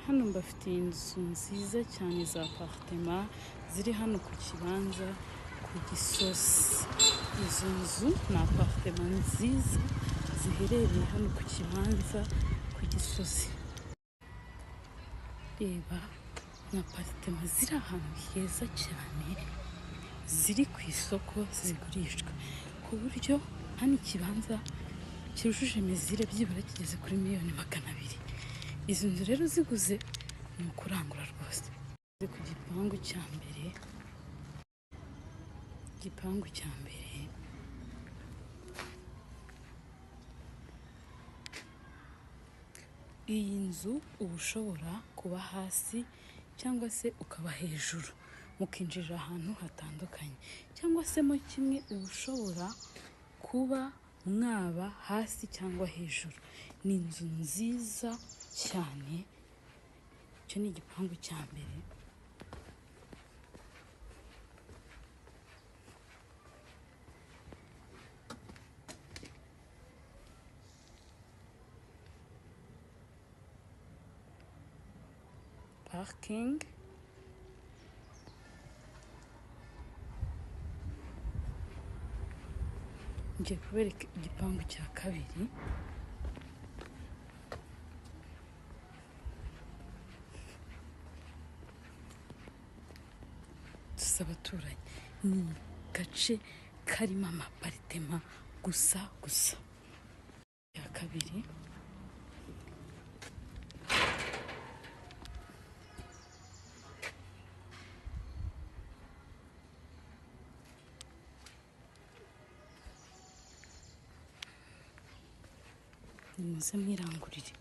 hano mbafitiye inzu nziza cyane za apartment ziri hano ku kibanza ku Gisozi. Izo nzu ni apartment nziza ziherereye hano ku kibanza ku Gisozi. Reba ni apartment ziri ahantu heza cyane, ziri ku isoko zigurishwa, ku buryo hano ikibanza cyujuje mezire byibura kigeze kuri $200,000. Izi nzu rero ziguze ni ukurangura rwose. Ku gipangu cya mbere, iyi nzu uba ushobora kuba hasi cyangwa se ukaba hejuru, mukinjirira ahantu hatandukanye, cyangwa se mo kimwe uba ushobora kuba mwaba hasi cyangwa hejuru. Ni inzu nziza cyane. Icyo ni igipangu cya mbere. Parking. Ngiye kubereka igipangu cya kabiri. Abaturanyi ni gace karimo amaparitema gusa ya kabiri. Nimuze mwirangurire.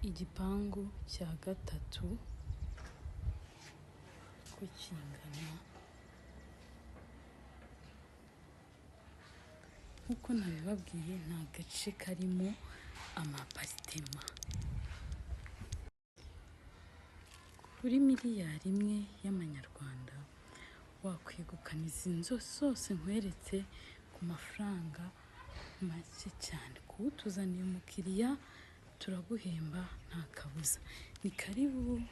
Igipangu cya gatatu uko kingana, nk'uko nabibabwiye, ni agace karimo amaparitema. Kuri $1,000,000 y'amanyarwanda wakwegukana izi nzu zose nkweretse ku mafaranga make cyane. Kuba utuzaniye umukiriya turaguhemba nta kabuza. Ni karibu.